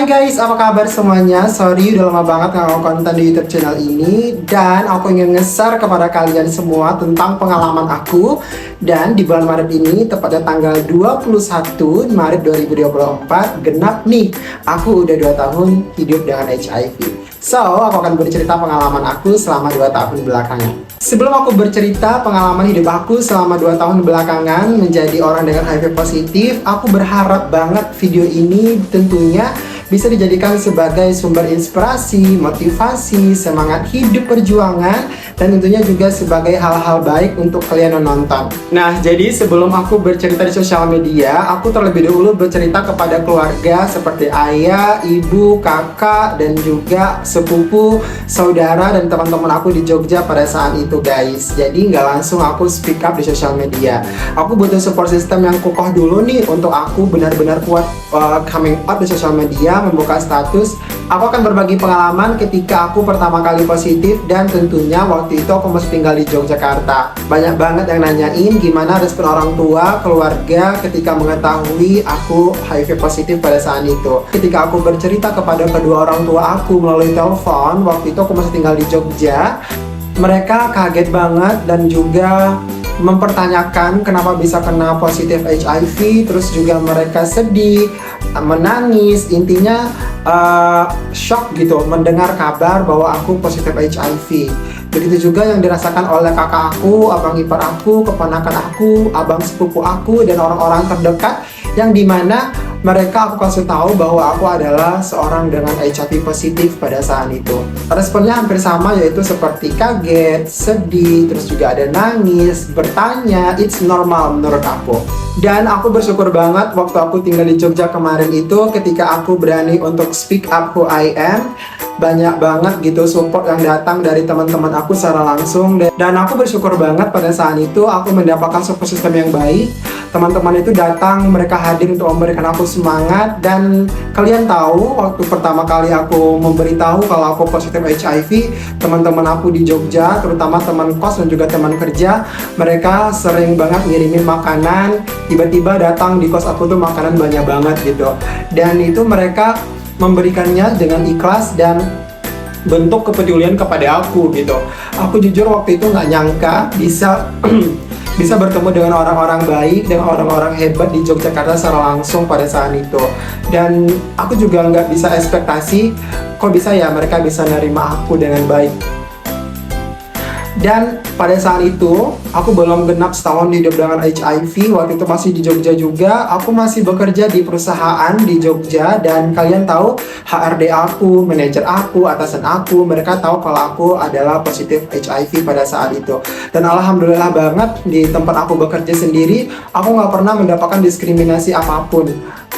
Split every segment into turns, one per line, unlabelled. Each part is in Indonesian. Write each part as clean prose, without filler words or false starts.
Hai guys, apa kabar semuanya? Sorry udah lama banget nggak konten di YouTube channel ini. Dan aku ingin nge-share kepada kalian semua tentang pengalaman aku. Dan di bulan Maret ini, tepatnya tanggal 21 Maret 2024, genap nih, aku udah 2 tahun hidup dengan HIV. So, aku akan bercerita pengalaman aku selama 2 tahun belakangan. Sebelum aku bercerita pengalaman hidup aku selama 2 tahun belakangan menjadi orang dengan HIV positif, aku berharap banget video ini tentunya bisa dijadikan sebagai sumber inspirasi, motivasi, semangat hidup perjuangan, dan tentunya juga sebagai hal-hal baik untuk kalian menonton. Nah, jadi sebelum aku bercerita di sosial media, aku terlebih dahulu bercerita kepada keluarga seperti ayah, ibu, kakak, dan juga sepupu, saudara, dan teman-teman aku di Jogja pada saat itu guys. Jadi nggak langsung aku speak up di sosial media. Aku butuh support system yang kokoh dulu nih untuk aku benar-benar kuat coming out di sosial media, membuka status. Aku akan berbagi pengalaman ketika aku pertama kali positif, dan tentunya waktu itu aku masih tinggal di Yogyakarta. Banyak banget yang nanyain gimana respon orang tua, keluarga ketika mengetahui aku HIV positif pada saat itu. Ketika aku bercerita kepada kedua orang tua aku melalui telepon, waktu itu aku masih tinggal di Jogja, mereka kaget banget dan juga mempertanyakan kenapa bisa kena positif HIV, terus juga mereka sedih, menangis, intinya shock gitu mendengar kabar bahwa aku positif HIV. Begitu juga yang dirasakan oleh kakak aku, abang ipar aku, keponakan aku, abang sepupu aku, dan orang-orang terdekat yang dimana mereka aku kasih tahu bahwa aku adalah seorang dengan HIV positif pada saat itu. Responnya hampir sama, yaitu seperti kaget, sedih, terus juga ada nangis, bertanya, it's normal menurut aku. Dan aku bersyukur banget waktu aku tinggal di Jogja kemarin itu, ketika aku berani untuk speak up who I am, banyak banget gitu support yang datang dari teman-teman aku secara langsung. Dan aku bersyukur banget pada saat itu aku mendapatkan support system yang baik. Teman-teman itu datang, mereka hadir untuk memberikan aku semangat. Dan kalian tahu, waktu pertama kali aku memberitahu kalau aku positif HIV, teman-teman aku di Jogja, terutama teman kos dan juga teman kerja, mereka sering banget ngirimin makanan. Tiba-tiba datang di kos aku tuh makanan banyak banget gitu. Dan itu mereka memberikannya dengan ikhlas dan bentuk kepedulian kepada aku gitu. Aku jujur waktu itu nggak nyangka bisa bisa bertemu dengan orang-orang baik, dengan orang-orang hebat di Yogyakarta secara langsung pada saat itu. Dan aku juga nggak bisa ekspektasi kok bisa ya mereka bisa nerima aku dengan baik. Dan pada saat itu, aku belum genap setahun hidup dengan HIV. Waktu itu masih di Jogja juga. Aku masih bekerja di perusahaan di Jogja. Dan kalian tahu, HRD aku, manajer aku, atasan aku, mereka tahu kalau aku adalah positif HIV pada saat itu. Dan alhamdulillah banget, di tempat aku bekerja sendiri, aku nggak pernah mendapatkan diskriminasi apapun.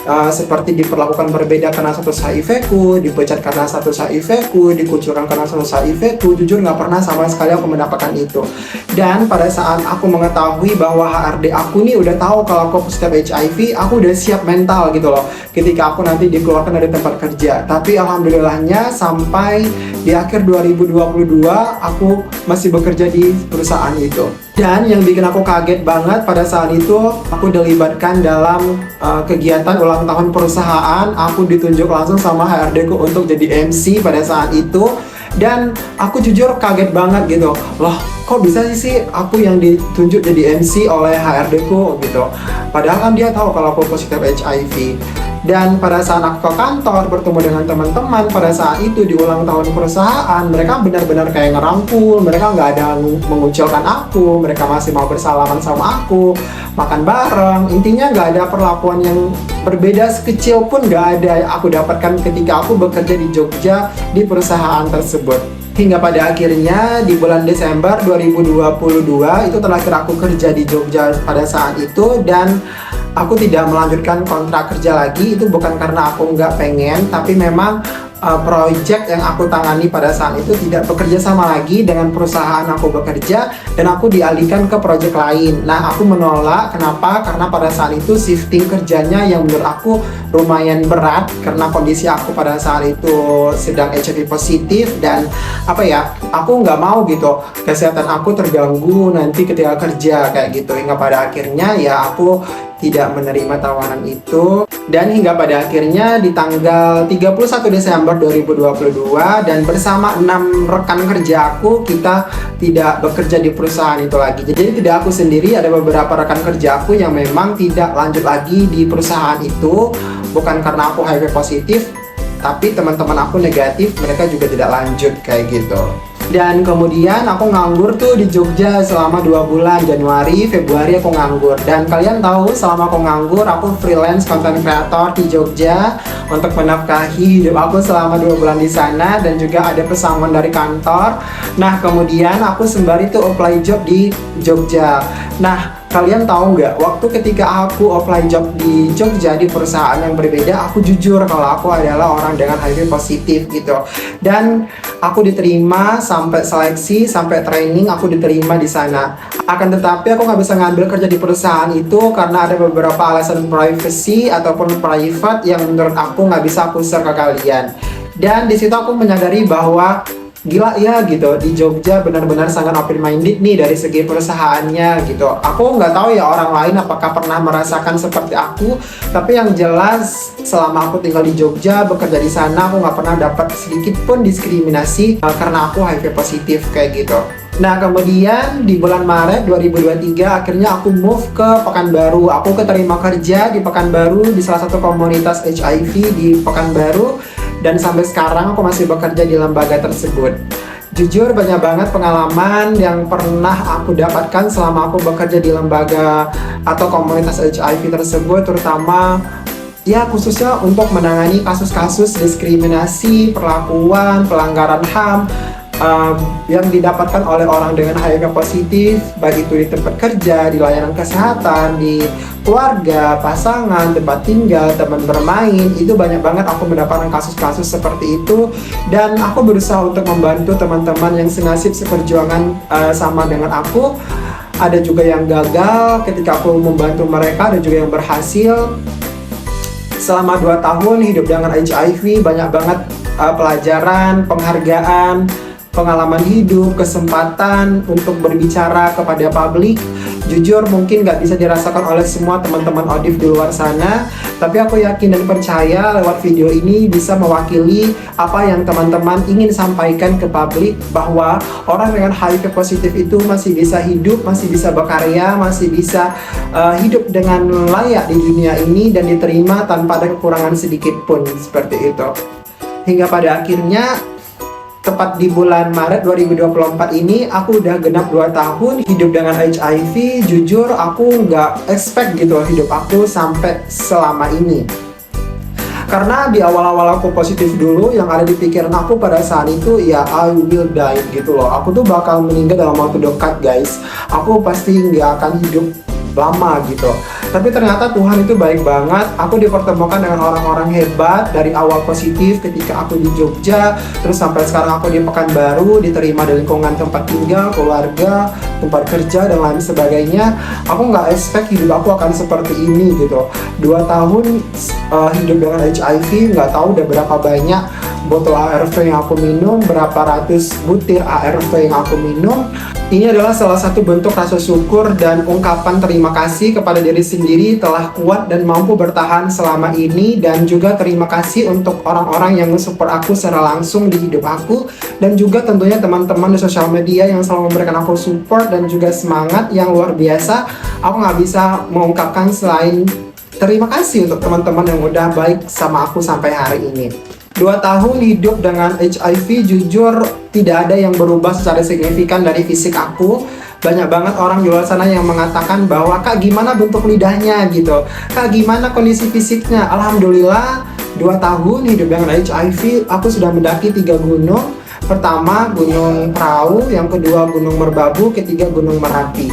Seperti diperlakukan berbeda karena status HIV-ku, dipecat karena status HIV-ku, dikucilkan karena status HIV-ku. Jujur nggak pernah sama sekali aku mendapatkan itu. Dan pada saat aku mengetahui bahwa HRD aku nih udah tahu kalau aku positif HIV, aku udah siap mental gitu loh ketika aku nanti dikeluarkan dari tempat kerja. Tapi alhamdulillahnya sampai di akhir 2022 aku masih bekerja di perusahaan itu. Dan yang bikin aku kaget banget pada saat itu, aku dilibatkan dalam kegiatan ulang tahun perusahaan. Aku ditunjuk langsung sama HRD ku untuk jadi MC pada saat itu. Dan aku jujur kaget banget gitu. Loh, kok bisa sih aku yang ditunjuk jadi MC oleh HRD ku gitu. Padahal kan dia tahu kalau aku positif HIV. Dan pada saat aku ke kantor bertemu dengan teman-teman pada saat itu di ulang tahun perusahaan, mereka benar-benar kayak ngerangkul, mereka nggak ada mengucilkan aku, mereka masih mau bersalaman sama aku, makan bareng. Intinya nggak ada perlakuan yang berbeda sekecil pun nggak ada aku dapatkan ketika aku bekerja di Jogja di perusahaan tersebut. Hingga pada akhirnya di bulan Desember 2022 itu terakhir aku kerja di Jogja pada saat itu, dan aku tidak melanjutkan kontrak kerja lagi. Itu bukan karena aku nggak pengen, tapi memang project yang aku tangani pada saat itu tidak bekerja sama lagi dengan perusahaan aku bekerja, dan aku dialihkan ke project lain. Nah, aku menolak. Kenapa? Karena pada saat itu shifting kerjanya yang menurut aku lumayan berat karena kondisi aku pada saat itu sedang HIV positif, dan aku nggak mau gitu kesehatan aku terganggu nanti ketika kerja kayak gitu. Hingga pada akhirnya ya aku tidak menerima tawaran itu. Dan hingga pada akhirnya di tanggal 31 Desember 2022 dan bersama 6 rekan kerja aku, kita tidak bekerja di perusahaan itu lagi. Jadi tidak aku sendiri, ada beberapa rekan kerja aku yang memang tidak lanjut lagi di perusahaan itu. Bukan karena aku HIV positif, tapi teman-teman aku negatif, mereka juga tidak lanjut kayak gitu. Dan kemudian aku nganggur tuh di Jogja selama 2 bulan, Januari, Februari aku nganggur. Dan kalian tahu selama aku nganggur, aku freelance content creator di Jogja untuk menafkahi hidup aku selama 2 bulan di sana, dan juga ada pesangon dari kantor. Nah kemudian aku sembari tuh apply job di Jogja. Nah kalian tahu nggak, waktu ketika aku apply job di Jogja di perusahaan yang berbeda, aku jujur kalau aku adalah orang dengan HIV positif gitu. Dan aku diterima sampai seleksi, sampai training, aku diterima di sana. Akan tetapi aku nggak bisa ngambil kerja di perusahaan itu karena ada beberapa alasan privacy ataupun private yang menurut aku nggak bisa aku share ke kalian. Dan di situ aku menyadari bahwa gila ya gitu, di Jogja benar-benar sangat open minded nih dari segi perusahaannya gitu. Aku nggak tahu ya orang lain apakah pernah merasakan seperti aku, tapi yang jelas selama aku tinggal di Jogja, bekerja di sana, aku nggak pernah dapat sedikit pun diskriminasi karena aku HIV positif kayak gitu. Nah kemudian di bulan Maret 2023 akhirnya aku move ke Pekanbaru. Aku keterima kerja di Pekanbaru di salah satu komunitas HIV di Pekanbaru. Dan sampai sekarang aku masih bekerja di lembaga tersebut. Jujur banyak banget pengalaman yang pernah aku dapatkan selama aku bekerja di lembaga atau komunitas HIV tersebut, terutama ya khususnya untuk menangani kasus-kasus diskriminasi, perlakuan, pelanggaran HAM yang didapatkan oleh orang dengan HIV positif, baik itu di tempat kerja, di layanan kesehatan, di keluarga, pasangan, tempat tinggal, teman bermain. Itu banyak banget aku mendapatkan kasus-kasus seperti itu, dan aku berusaha untuk membantu teman-teman yang senasib seperjuangan sama dengan aku. Ada juga yang gagal ketika aku membantu mereka, ada juga yang berhasil. Selama 2 tahun hidup dengan HIV, banyak banget pelajaran, penghargaan, pengalaman hidup, kesempatan untuk berbicara kepada publik. Jujur mungkin nggak bisa dirasakan oleh semua teman-teman Odif di luar sana, tapi aku yakin dan percaya lewat video ini bisa mewakili apa yang teman-teman ingin sampaikan ke publik, bahwa orang dengan HIV positif itu masih bisa hidup, masih bisa berkarya, masih bisa hidup dengan layak di dunia ini dan diterima tanpa ada kekurangan sedikit pun, seperti itu. Hingga pada akhirnya tepat di bulan Maret 2024 ini aku udah genap 2 tahun hidup dengan HIV. Jujur aku nggak expect gitu hidup aku sampai selama ini. Karena di awal-awal aku positif dulu, yang ada di pikiran aku pada saat itu ya I will die gitu loh. Aku tuh bakal meninggal dalam waktu dekat guys. Aku pasti nggak akan hidup lama gitu. Tapi ternyata Tuhan itu baik banget. Aku dipertemukan dengan orang-orang hebat dari awal positif ketika aku di Jogja, terus sampai sekarang aku di Pekanbaru, diterima di lingkungan tempat tinggal, keluarga, tempat kerja, dan lain sebagainya. Aku nggak expect hidup aku akan seperti ini gitu. 2 tahun hidup dengan HIV, nggak tahu udah berapa banyak botol ARV yang aku minum, berapa ratus butir ARV yang aku minum. Ini adalah salah satu bentuk rasa syukur dan ungkapan terima kasih kepada diri sendiri telah kuat dan mampu bertahan selama ini, dan juga terima kasih untuk orang-orang yang nge-support aku secara langsung di hidup aku, dan juga tentunya teman-teman di sosial media yang selalu memberikan aku support dan juga semangat yang luar biasa. Aku nggak bisa mengungkapkan selain terima kasih untuk teman-teman yang udah baik sama aku sampai hari ini. 2 tahun hidup dengan HIV, jujur tidak ada yang berubah secara signifikan dari fisik aku. Banyak banget orang di luar sana yang mengatakan bahwa kak gimana bentuk lidahnya gitu, kak gimana kondisi fisiknya. Alhamdulillah 2 tahun hidup dengan HIV, aku sudah mendaki 3 gunung. Pertama Gunung Prau, yang kedua Gunung Merbabu, ketiga Gunung Merapi.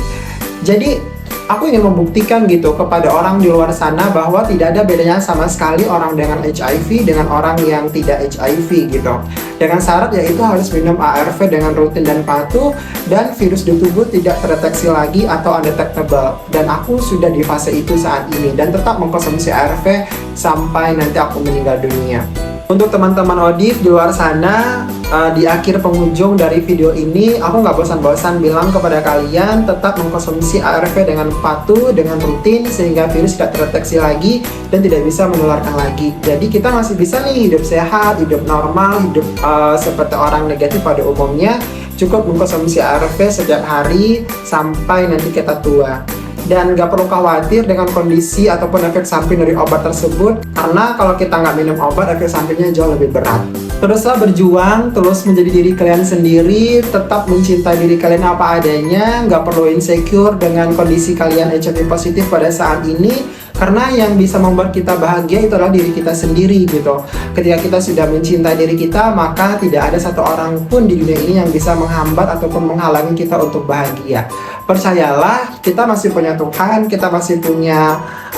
Jadi aku ingin membuktikan gitu kepada orang di luar sana bahwa tidak ada bedanya sama sekali orang dengan HIV dengan orang yang tidak HIV gitu. Dengan syarat yaitu harus minum ARV dengan rutin dan patuh, dan virus di tubuh tidak terdeteksi lagi atau undetectable. Dan aku sudah di fase itu saat ini dan tetap mengkonsumsi ARV sampai nanti aku meninggal dunia. Untuk teman-teman Odif di luar sana, di akhir penghujung dari video ini, aku nggak bosan-bosan bilang kepada kalian tetap mengkonsumsi ARV dengan patuh, dengan rutin, sehingga virus tidak terdeteksi lagi dan tidak bisa menularkan lagi. Jadi kita masih bisa nih hidup sehat, hidup normal, hidup seperti orang negatif pada umumnya. Cukup mengkonsumsi ARV setiap hari sampai nanti kita tua. Dan gak perlu khawatir dengan kondisi ataupun efek samping dari obat tersebut, karena kalau kita nggak minum obat, efek sampingnya jauh lebih berat. Teruslah berjuang, terus menjadi diri kalian sendiri, tetap mencintai diri kalian apa adanya, nggak perlu insecure dengan kondisi kalian HIV positif pada saat ini, karena yang bisa membuat kita bahagia itu adalah diri kita sendiri gitu. Ketika kita sudah mencintai diri kita, maka tidak ada satu orang pun di dunia ini yang bisa menghambat ataupun menghalangi kita untuk bahagia. Percayalah, kita masih punya Tuhan, kita masih punya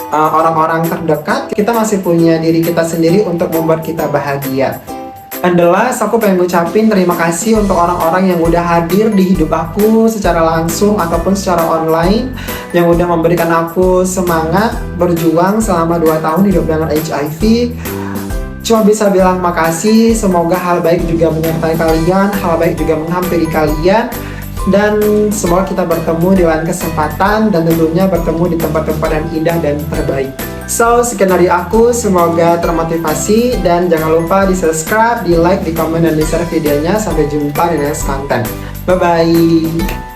orang-orang terdekat, kita masih punya diri kita sendiri untuk membuat kita bahagia. And the last, aku pengen ngucapin terima kasih untuk orang-orang yang udah hadir di hidup aku secara langsung ataupun secara online, yang udah memberikan aku semangat berjuang selama 2 tahun hidup dengan HIV. Cuma bisa bilang makasih, semoga hal baik juga menyertai kalian, hal baik juga menghampiri kalian. Dan semoga kita bertemu di lain kesempatan dan tentunya bertemu di tempat-tempat yang indah dan terbaik. So, sekian dari aku, semoga termotivasi dan jangan lupa di subscribe, di like, di komen, dan di share videonya. Sampai jumpa di next konten. Bye-bye.